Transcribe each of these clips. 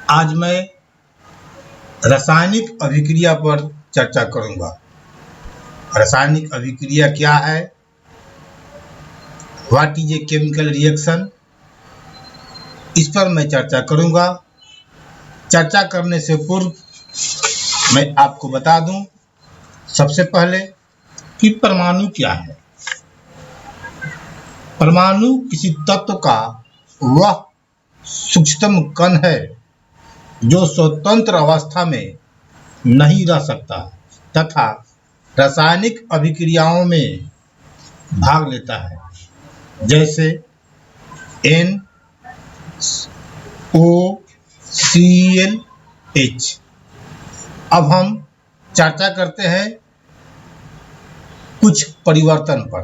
आज मैं रासायनिक अभिक्रिया पर चर्चा करूंगा। रासायनिक अभिक्रिया क्या है? What is a chemical reaction, इस पर मैं चर्चा करूंगा। चर्चा करने से पूर्व मैं आपको बता दूं सबसे पहले कि परमाणु क्या है। परमाणु किसी तत्व का वह सूक्ष्मतम कण है जो स्वतंत्र अवस्था में नहीं रह सकता तथा रासायनिक अभिक्रियाओं में भाग लेता है, जैसे NOClH। अब हम चर्चा करते हैं कुछ परिवर्तन पर।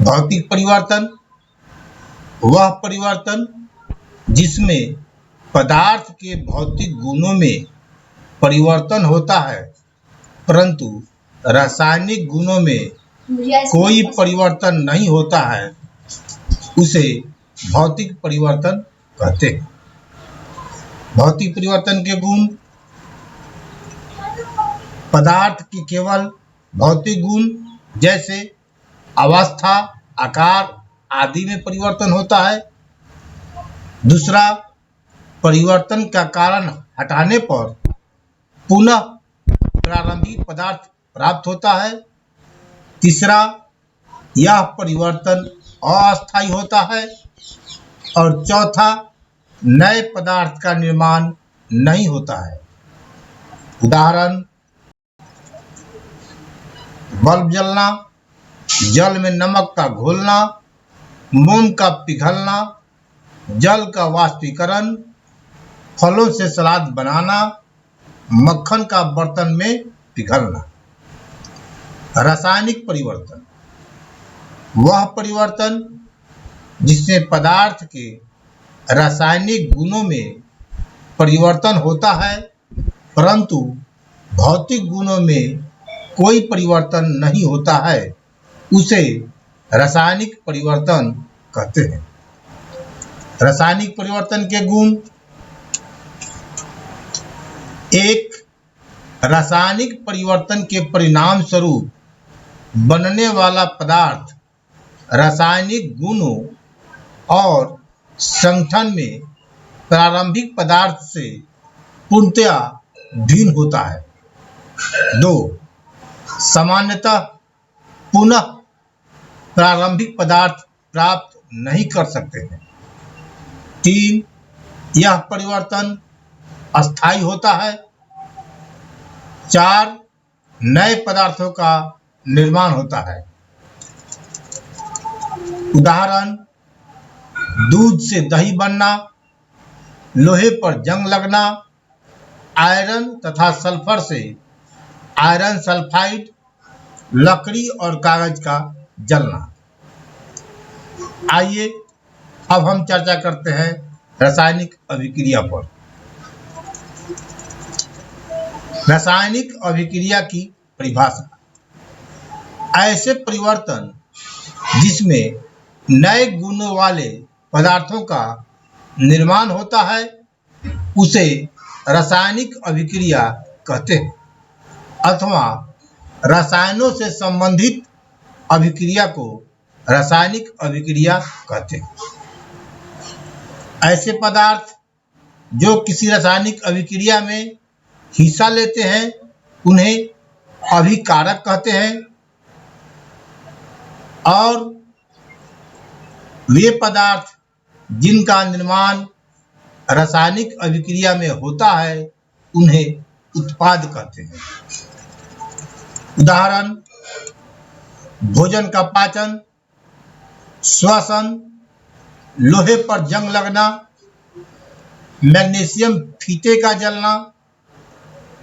भौतिक परिवर्तन वह परिवर्तन जिसमें पदार्थ के भौतिक गुणों में परिवर्तन होता है परंतु रासायनिक गुणों में कोई परिवर्तन नहीं होता है, उसे भौतिक परिवर्तन कहते हैं। भौतिक परिवर्तन के गुण पदार्थ की केवल भौतिक गुण जैसे अवस्था, आकार आदि में परिवर्तन होता है। दूसरा, परिवर्तन का कारण हटाने पर पुनः प्रारंभिक पदार्थ प्राप्त होता है। तीसरा, यह परिवर्तन अस्थायी होता है। और चौथा, नए पदार्थ का निर्माण नहीं होता है। उदाहरण, बल्ब जलना, जल में नमक का घोलना, मोम का पिघलना, जल का वाष्पीकरण, फलों से सलाद बनाना, मक्खन का बर्तन में पिघलना। रासायनिक परिवर्तन वह परिवर्तन जिसमें पदार्थ के रासायनिक गुणों में परिवर्तन होता है परंतु भौतिक गुणों में कोई परिवर्तन नहीं होता है, उसे रासायनिक परिवर्तन कहते हैं। रासायनिक परिवर्तन के गुण: एक, रासायनिक परिवर्तन के परिणाम स्वरूप बनने वाला पदार्थ रासायनिक गुणों और संगठन में प्रारंभिक पदार्थ से पूर्णतया भिन्न होता है। दो, सामान्यतः पुनः प्रारंभिक पदार्थ प्राप्त नहीं कर सकते हैं। तीन, यह परिवर्तन अस्थायी होता है। चार, नए पदार्थों का निर्माण होता है। उदाहरण, दूध से दही बनना, लोहे पर जंग लगना, आयरन तथा सल्फर से आयरन सल्फाइड, लकड़ी और कागज का जलना। आइए अब हम चर्चा करते हैं रासायनिक अभिक्रिया पर। रासायनिक अभिक्रिया की परिभाषा: ऐसे परिवर्तन जिसमें नए गुणों वाले पदार्थों का निर्माण होता है उसे रासायनिक अभिक्रिया कहते हैं अथवा रसायनों से संबंधित अभिक्रिया को रासायनिक अभिक्रिया कहते हैं। ऐसे पदार्थ जो किसी रासायनिक अभिक्रिया में हिस्सा लेते हैं उन्हें अभिकारक कहते हैं और वे पदार्थ जिनका निर्माण रासायनिक अभिक्रिया में होता है उन्हें उत्पाद कहते हैं। उदाहरण, भोजन का पाचन, श्वसन, लोहे पर जंग लगना, मैग्नीशियम फीते का जलना,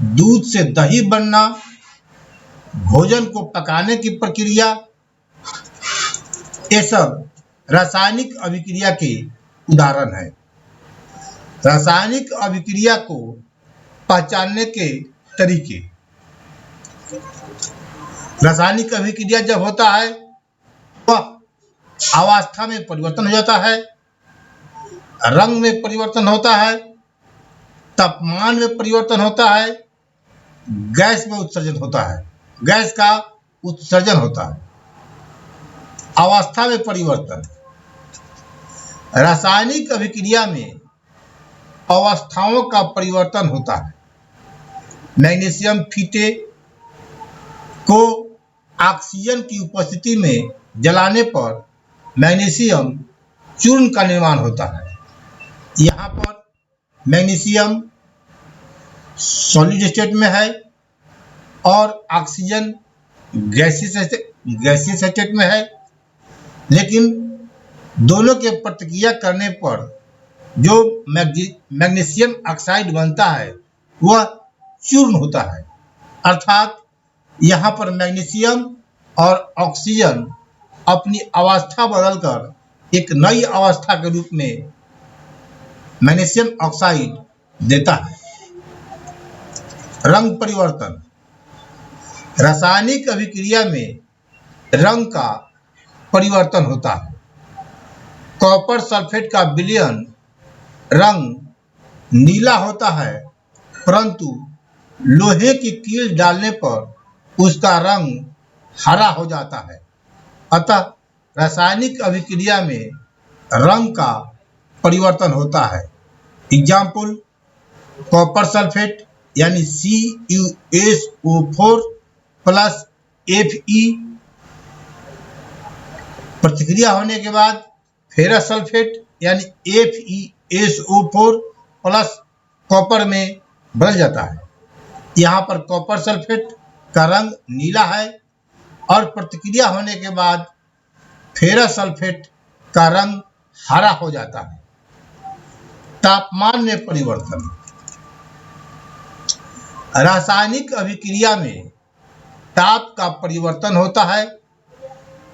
दूध से दही बनना, भोजन को पकाने की प्रक्रिया, ये सब रासायनिक अभिक्रिया के उदाहरण हैं। रासायनिक अभिक्रिया को पहचानने के तरीके: रासायनिक अभिक्रिया जब होता है वह अवस्था में परिवर्तन हो जाता है, रंग में परिवर्तन होता है, तापमान में परिवर्तन होता है, गैस में उत्सर्जन होता है, गैस का उत्सर्जन होता है। अवस्था में परिवर्तन, रासायनिक अभिक्रिया में अवस्थाओं का परिवर्तन होता है। मैग्नीशियम फीटे को ऑक्सीजन की उपस्थिति में जलाने पर मैग्नीशियम चूर्ण का निर्माण होता है। यहाँ पर मैग्नीशियम सॉलिड स्टेट में है और ऑक्सीजन गैसियस स्टेट में है, लेकिन दोनों के प्रतिक्रिया करने पर जो मैग्नीशियम ऑक्साइड बनता है वह चूर्ण होता है। अर्थात यहाँ पर मैग्नीशियम और ऑक्सीजन अपनी अवस्था बदलकर एक नई अवस्था के रूप में मैग्नीशियम ऑक्साइड देता है। रंग परिवर्तन, रासायनिक अभिक्रिया में रंग का परिवर्तन होता है। कॉपर सल्फेट का विलयन रंग नीला होता है, परंतु लोहे की कील डालने पर उसका रंग हरा हो जाता है। अतः रासायनिक अभिक्रिया में रंग का परिवर्तन होता है। एग्जाम्पल, कॉपर सल्फेट यानी CuSO4 प्लस Fe प्रतिक्रिया होने के बाद फेरस सल्फेट यानी FeSO4 प्लस कॉपर में बदल जाता है। यहाँ पर कॉपर सल्फेट का रंग नीला है और प्रतिक्रिया होने के बाद फेरस सल्फेट का रंग हरा हो जाता है। तापमान में परिवर्तन, रासायनिक अभिक्रिया में ताप का परिवर्तन होता है।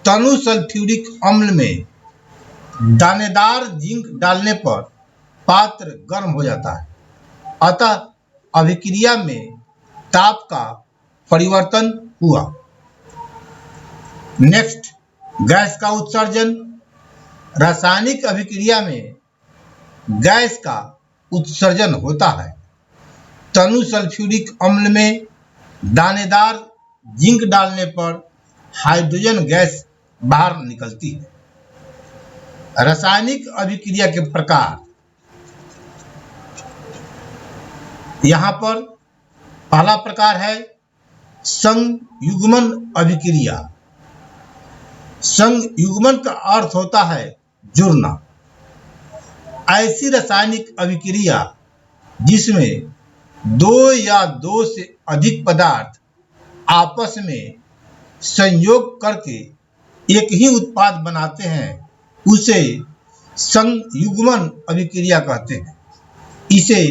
तनु सल्फ्यूरिक अम्ल में दानेदार जिंक डालने पर पात्र गर्म हो जाता है, अतः अभिक्रिया में ताप का परिवर्तन हुआ। नेक्स्ट, गैस का उत्सर्जन, रासायनिक अभिक्रिया में गैस का उत्सर्जन होता है। तनु सल्फ्यूरिक अम्ल में दानेदार जिंक डालने पर हाइड्रोजन गैस बाहर निकलती है। रासायनिक अभिक्रिया के प्रकार, यहाँ पर पहला प्रकार है संयुग्मन अभिक्रिया। संयुग्मन का अर्थ होता है जुड़ना। ऐसी रासायनिक अभिक्रिया जिसमें दो या दो से अधिक पदार्थ आपस में संयोग करके एक ही उत्पाद बनाते हैं उसे संयुग्मन अभिक्रिया कहते हैं। इसे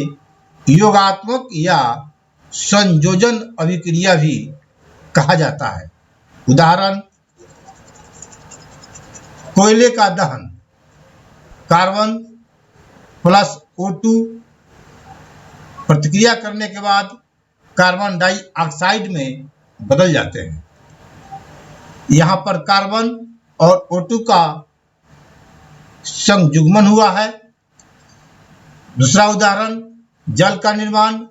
योगात्मक या संयोजन अभिक्रिया भी कहा जाता है। उदाहरण, कोयले का दहन, कार्बन प्लस O2 प्रतिक्रिया करने के बाद कार्बन डाइऑक्साइड में बदल जाते हैं। यहाँ पर कार्बन और O2 का संयुग्मन हुआ है। दूसरा उदाहरण, जल का निर्माण,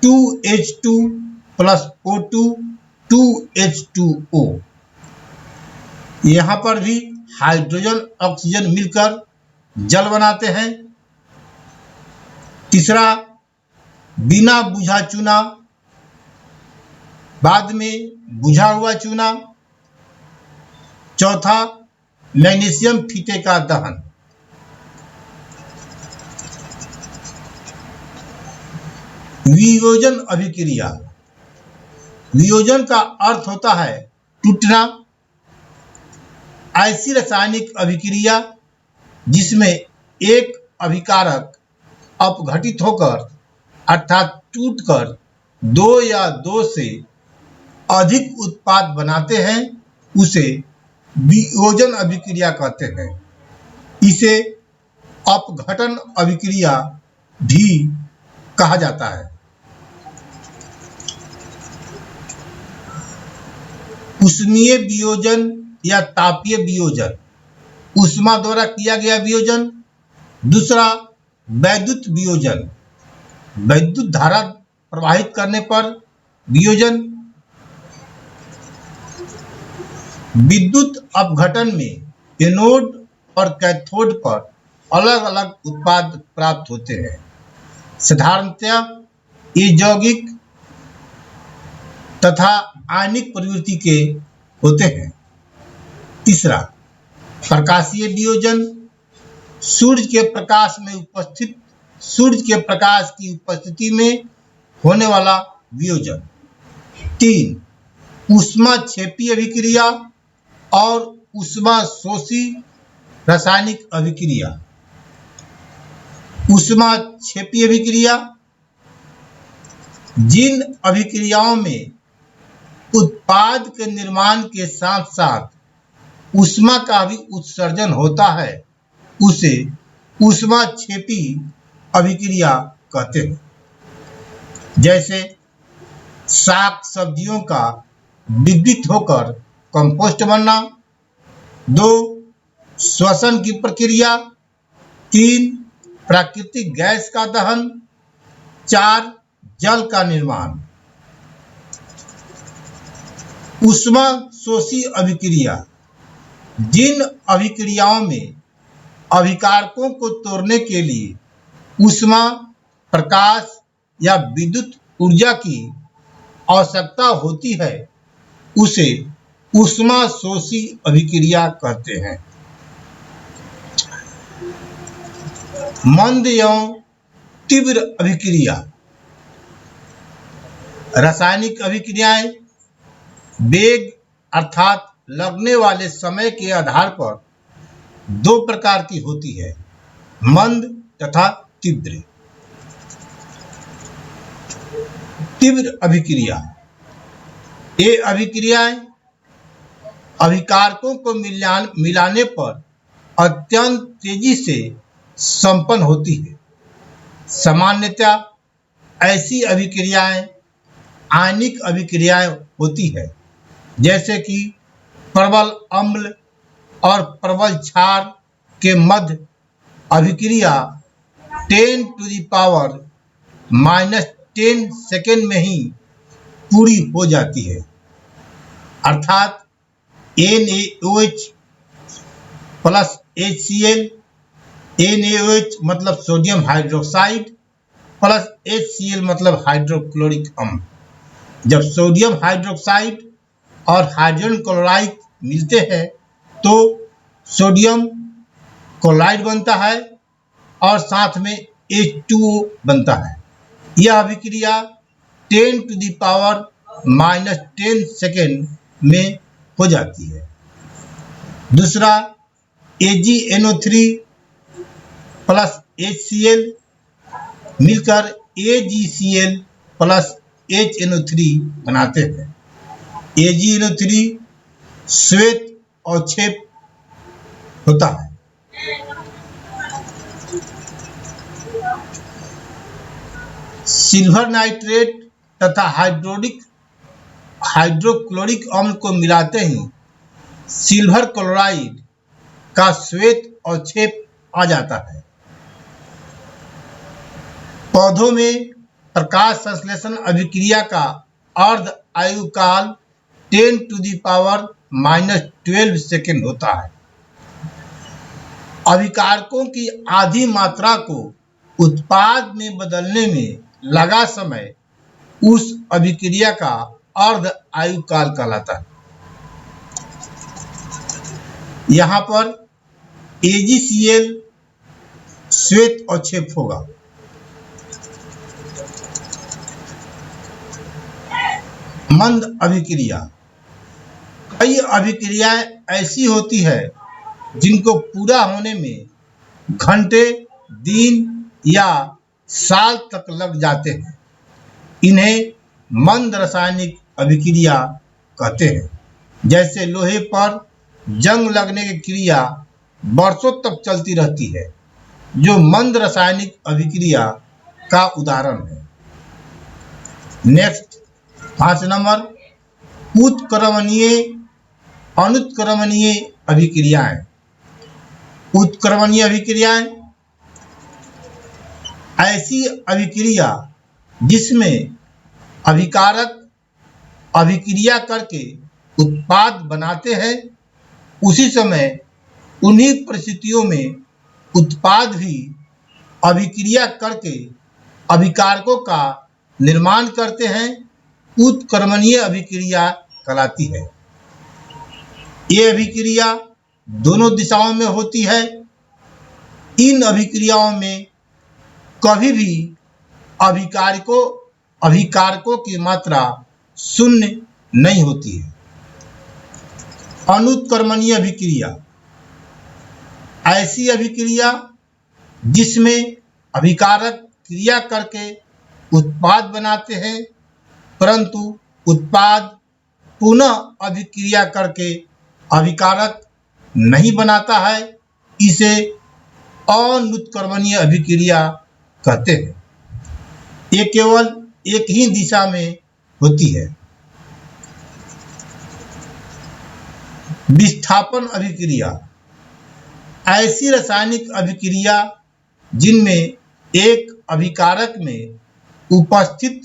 2H2 प्लस O2 2H2O। यहाँ पर भी हाइड्रोजन ऑक्सीजन मिलकर जल बनाते हैं। तीसरा, बिना बुझा चूना, बाद में बुझा हुआ चूना। चौथा, मैग्नीशियम फीते का दहन। वियोजन अभिक्रिया, वियोजन का अर्थ होता है टूटना। ऐसी रासायनिक अभिक्रिया जिसमें एक अभिकारक अपघटित होकर अर्थात टूटकर दो या दो से अधिक उत्पाद बनाते हैं उसे वियोजन अभिक्रिया कहते हैं। इसे अपघटन अभिक्रिया भी कहा जाता है। उष्मीय वियोजन या तापीय वियोजन, ऊष्मा द्वारा किया गया वियोजन। दूसरा वैद्युत वियोजन, वैद्युत धारा प्रवाहित करने पर वियोजन। विद्युत अपघटन में एनोड और कैथोड पर अलग अलग उत्पाद प्राप्त होते हैं। साधारणतया ये यौगिक तथा आणविक प्रवृत्ति के होते हैं। तीसरा प्रकाशीय वियोजन, सूर्य के प्रकाश की उपस्थिति में होने वाला वियोजन। 3 ऊष्मा क्षेपी अभिक्रिया और ऊष्मा शोषी रासायनिक अभिक्रिया। ऊष्मा क्षेपी अभिक्रिया, जिन अभिक्रियाओं में उत्पाद के निर्माण के साथ साथ ऊष्मा का भी उत्सर्जन होता है उसे ऊष्मा क्षेपी अभिक्रिया कहते हैं। जैसे साग सब्जियों का विघटित होकर कंपोस्ट बनना। 2 श्वसन की प्रक्रिया। 3 प्राकृतिक गैस का दहन। 4 जल का निर्माण। ऊष्मा शोषी अभिक्रिया, जिन अभिक्रियाओं में अभिकारकों को तोड़ने के लिए ऊष्मा, प्रकाश या विद्युत ऊर्जा की आवश्यकता होती है उसे ऊष्मा शोषी अभिक्रिया कहते हैं। मंद एवं तीव्र अभिक्रिया। रासायनिक अभिक्रियाएं वेग अर्थात लगने वाले समय के आधार पर 2 प्रकार की होती है, मंद तथा तीव्र। तीव्र अभिक्रिया, ये अभिक्रियाएं अभिकारकों को मिलाने पर अत्यंत तेजी से संपन्न होती है। सामान्यतया ऐसी अभिक्रियाएं आणविक अभिक्रियाएं होती है, जैसे कि प्रबल अम्ल और प्रबल क्षार के मध्य अभिक्रिया 10⁻⁻10 सेकेंड में ही पूरी हो जाती है। अर्थात NaOH प्लस HCl, NaOH मतलब सोडियम हाइड्रोक्साइड प्लस HCl मतलब हाइड्रोक्लोरिक अम्ल। जब सोडियम हाइड्रोक्साइड और हाइड्रोजन क्लोराइड मिलते हैं तो सोडियम क्लोराइड बनता है और साथ में H2O बनता है। यह अभिक्रिया 10⁻⁻10 सेकेंड में हो जाती है। दूसरा AgNO3 प्लस HCl मिलकर AgCl प्लस HNO3 बनाते हैं। AgNO3 श्वेत अवक्षेप होता है। सिल्वर नाइट्रेट तथा हाइड्रोक्लोरिक अम्ल को मिलाते ही सिल्वर क्लोराइड का श्वेत अवक्षेप आ जाता है। पौधों में प्रकाश संश्लेषण अभिक्रिया का अर्ध आयुकाल 10⁻⁻12 सेकेंड होता है। अभिकारकों की आधी मात्रा को उत्पाद में बदलने में लगा समय उस अभिक्रिया का अर्ध आयुकाल कहलाता है। यहाँ पर AgCl श्वेत अवक्षेप होगा। मंद अभिक्रिया, कई अभिक्रियाएं ऐसी होती है जिनको पूरा होने में घंटे, दिन या साल तक लग जाते हैं। इन्हें मंद रासायनिक अभिक्रिया कहते हैं। जैसे लोहे पर जंग लगने की क्रिया वर्षों तक चलती रहती है, जो मंद रासायनिक अभिक्रिया का उदाहरण है। नेक्स्ट 5 नंबर, उत्क्रमणीय अनुत्क्रमणीय अभिक्रियाएं। उत्क्रमणीय अभिक्रियाएं, ऐसी अभिक्रिया जिसमें अभिकारक अभिक्रिया करके उत्पाद बनाते हैं, उसी समय उन्हीं परिस्थितियों में उत्पाद भी अभिक्रिया करके अभिकारकों का निर्माण करते हैं, उत्क्रमणीय अभिक्रिया कहलाती है। ये अभिक्रिया दोनों दिशाओं में होती है। इन अभिक्रियाओं में कभी भी अभिकारकों की मात्रा शून्य नहीं होती है। अनुत्क्रमणीय अभिक्रिया, ऐसी अभिक्रिया जिसमें अभिकारक क्रिया करके उत्पाद बनाते हैं, परंतु उत्पाद पुनः अभिक्रिया करके अभिकारक नहीं बनाता है, इसे अनुत्क्रमणीय अभिक्रिया कहते हैं। ये केवल एक ही दिशा में होती है। विस्थापन अभिक्रिया, ऐसी रासायनिक अभिक्रिया जिनमें एक अभिकारक में उपस्थित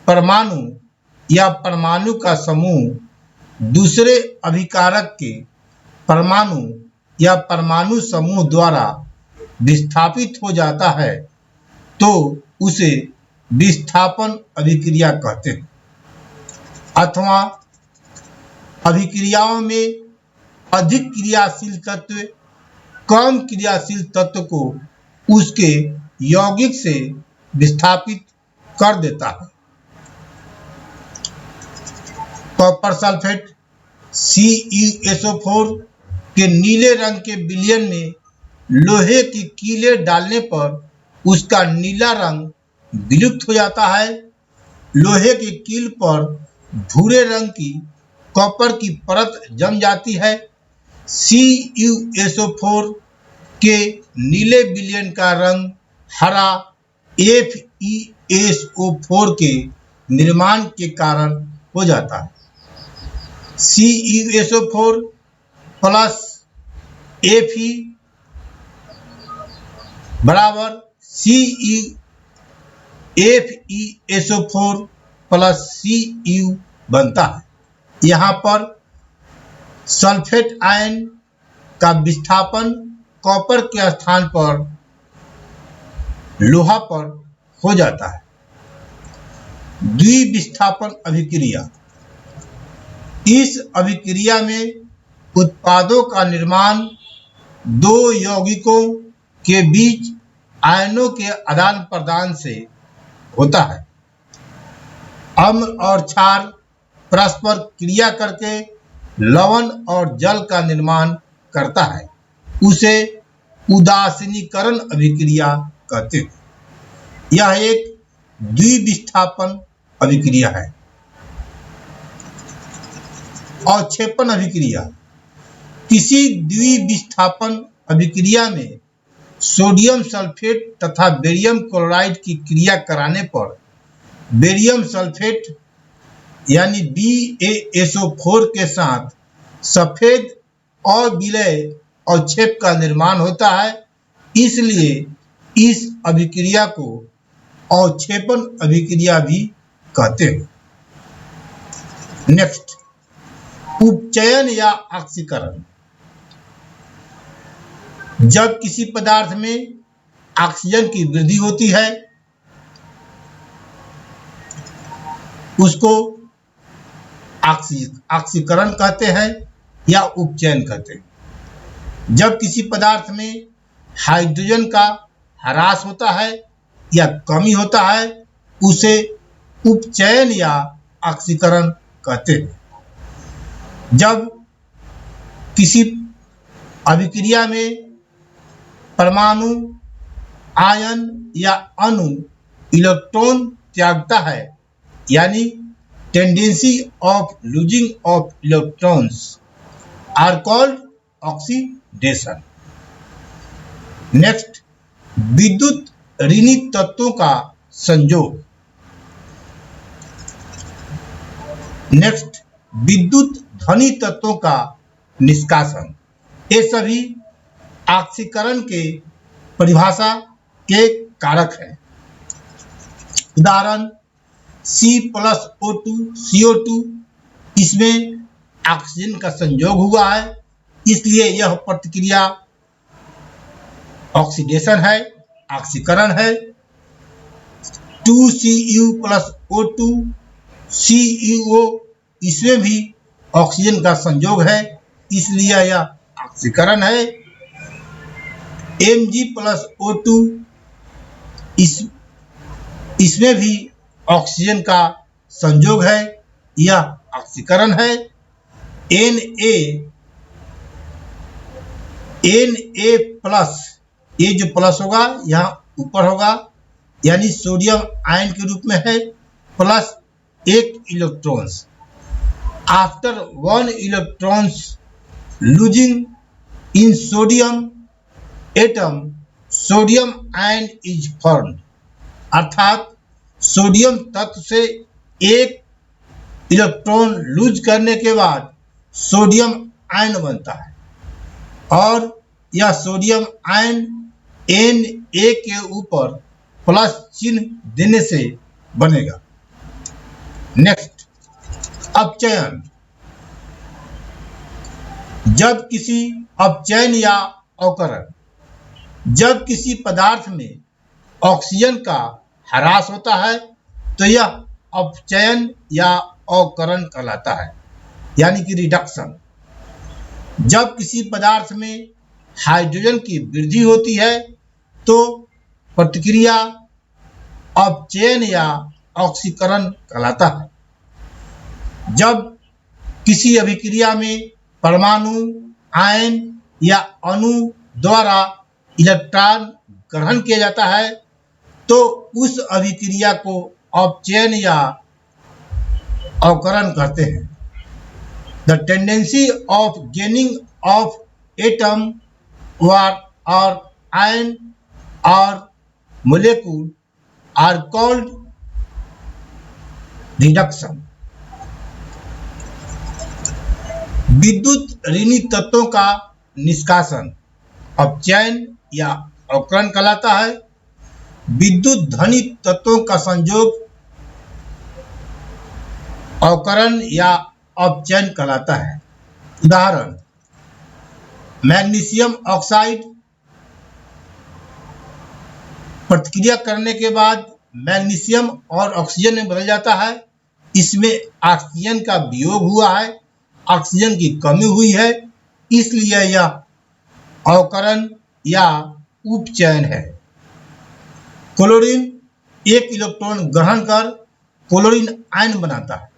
परमाणु या परमाणु का समूह दूसरे अभिकारक के परमाणु या परमाणु समूह द्वारा विस्थापित हो जाता है, तो उसे विस्थापन अभिक्रिया कहते हैं। अथवा अभिक्रियाओं में अधिक क्रियाशील तत्व कम क्रियाशील तत्व को उसके यौगिक से विस्थापित कर देता है। कॉपर सल्फेट CuSO4 के नीले रंग के विलयन में लोहे की कीलें डालने पर उसका नीला रंग विलुप्त हो जाता है। लोहे की कील पर भूरे रंग की कॉपर की परत जम जाती है। CuSO4 के नीले विलयन का रंग हरा FeSO4 के निर्माण के कारण हो जाता है। CuSO4 प्लस Fe बराबर FeSO4 प्लस Cu बनता है। यहाँ पर सल्फेट आयन का विस्थापन कॉपर के स्थान पर लोहा पर हो जाता है। द्विविस्थापन अभिक्रिया, इस अभिक्रिया में उत्पादों का निर्माण दो यौगिकों के बीच आयनों के आदान प्रदान से होता है। अम्ल और क्षार परस्पर क्रिया करके लवण और जल का निर्माण करता है, उसे उदासीनीकरण अभिक्रिया कहते हैं। यह एक द्विविस्थापन अभिक्रिया है। अवक्षेपण अभिक्रिया, किसी द्विविस्थापन अभिक्रिया में सोडियम सल्फेट तथा बेरियम क्लोराइड की क्रिया कराने पर बेरियम सल्फेट यानी BaSO4 के साथ सफेद अविलय अवक्षेप का निर्माण होता है, इसलिए इस अभिक्रिया को अवक्षेपण अभिक्रिया भी कहते हैं। नेक्स्ट, उपचयन या ऑक्सीकरण। जब किसी पदार्थ में ऑक्सीजन की वृद्धि होती है, उसको ऑक्सीकरण कहते हैं या उपचयन कहते हैं। जब किसी पदार्थ में हाइड्रोजन का ह्रास होता है या कमी होता है, उसे उपचयन या ऑक्सीकरण कहते हैं। जब किसी अभिक्रिया में परमाणु, आयन या अणु इलेक्ट्रॉन त्यागता है, यानी tendency of losing of electrons are called oxidation. Next, विद्युत ऋणी तत्वों का संयोग। नेक्स्ट, विद्युत धनी तत्वों का निष्कासन। ये सभी ऑक्सीकरण के परिभाषा के कारक है। उदाहरण C+O2 CO2, इसमें ऑक्सीजन का संयोग हुआ है, इसलिए यह प्रतिक्रिया ऑक्सीडेशन है, ऑक्सीकरण है। 2Cu+O2 CuO, इसमें भी ऑक्सीजन का संयोग है, इसलिए यह ऑक्सीकरण है। Mg+O2, इसमें भी ऑक्सीजन का संयोग है, यह ऑक्सीकरण है। Na+, ये जो प्लस होगा यहाँ ऊपर होगा, यानी सोडियम आयन के रूप में है, plus 1 electrons. After 1 electrons losing in sodium atom, sodium ion is formed, अर्थात सोडियम तत्व से एक इलेक्ट्रॉन लूज करने के बाद सोडियम आयन बनता है और यह सोडियम आयन Na के ऊपर प्लस चिन्ह देने से बनेगा। नेक्स्ट, अपचयन। जब किसी अपचयन या अवकरण, जब किसी पदार्थ में ऑक्सीजन का ह्रास होता है तो यह अपचयन या अवकरण कहलाता है, यानी कि रिडक्शन। जब किसी पदार्थ में हाइड्रोजन की वृद्धि होती है तो प्रतिक्रिया अपचयन या ऑक्सीकरण कहलाता है। जब किसी अभिक्रिया में परमाणु, आयन या अणु द्वारा इलेक्ट्रॉन ग्रहण किया जाता है तो उस अभिक्रिया को अपचयन या अवकरण कहते हैं। The tendency of gaining of atom or ion or molecule are called reduction. विद्युत ऋणी तत्वों का निष्कासन अपचयन या अवकरण कहलाता है। विद्युत धनी तत्वों का संयोग अवकरण या अपचयन कहलाता है। उदाहरण, मैग्नीशियम ऑक्साइड प्रतिक्रिया करने के बाद मैग्नीशियम और ऑक्सीजन में बदल जाता है। इसमें ऑक्सीजन का वियोग हुआ है, ऑक्सीजन की कमी हुई है, इसलिए यह अवकरण या उपचयन है। क्लोरीन एक इलेक्ट्रॉन ग्रहण कर क्लोरीन आयन बनाता है,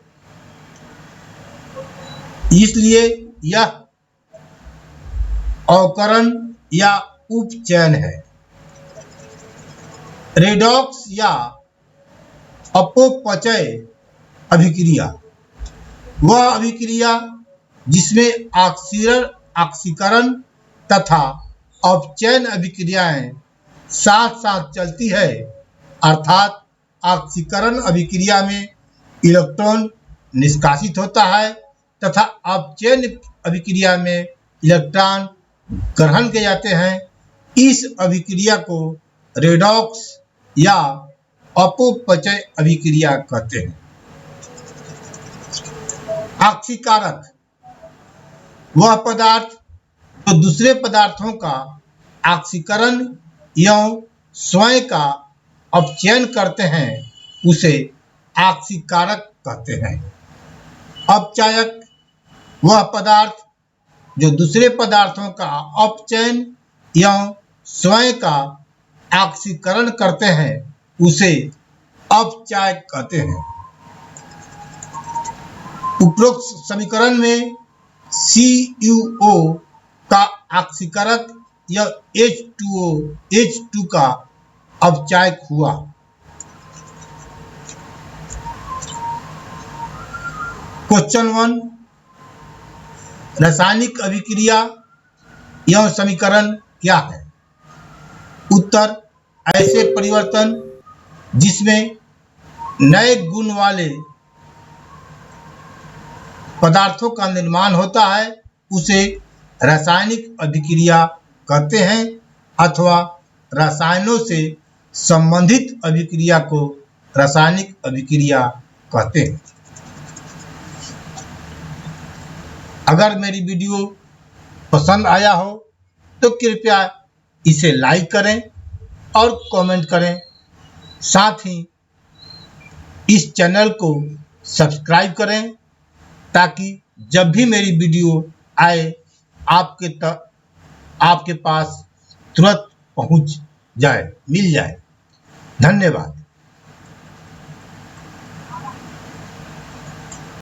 इसलिए यह अवकरण या उपचयन है। रेडॉक्स या अपचय अभिक्रिया वह अभिक्रिया जिसमें ऑक्सीकरण तथा अपचयन अभिक्रियाएं साथ साथ चलती है, अर्थात ऑक्सीकरण अभिक्रिया में इलेक्ट्रॉन निष्कासित होता है तथा अपचयन अभिक्रिया में इलेक्ट्रॉन ग्रहण किए जाते हैं। इस अभिक्रिया को रेडॉक्स या अपचय अभिक्रिया कहते हैं। ऑक्सीकारक वह पदार्थ जो दूसरे पदार्थों का ऑक्सीकरण एवं स्वयं का अपचयन करते हैं उसे ऑक्सीकारक कहते हैं। अपचायक वह पदार्थ जो दूसरे पदार्थों का अपचयन एवं स्वयं का ऑक्सीकरण करते हैं उसे अपचायक कहते हैं। उपरोक्त समीकरण में CuO का ऑक्सीकारक या H2O का अपचायक हुआ। क्वेश्चन 1, रासायनिक अभिक्रिया यह समीकरण क्या है? उत्तर, ऐसे परिवर्तन जिसमें नए गुण वाले पदार्थों का निर्माण होता है उसे रासायनिक अभिक्रिया कहते हैं अथवा रसायनों से संबंधित अभिक्रिया को रासायनिक अभिक्रिया कहते हैं। अगर मेरी वीडियो पसंद आया हो तो कृपया इसे लाइक करें और कमेंट करें। साथ ही इस चैनल को सब्सक्राइब करें ताकि जब भी मेरी वीडियो आए आपके पास तुरंत पहुंच जाए, मिल जाए। धन्यवाद।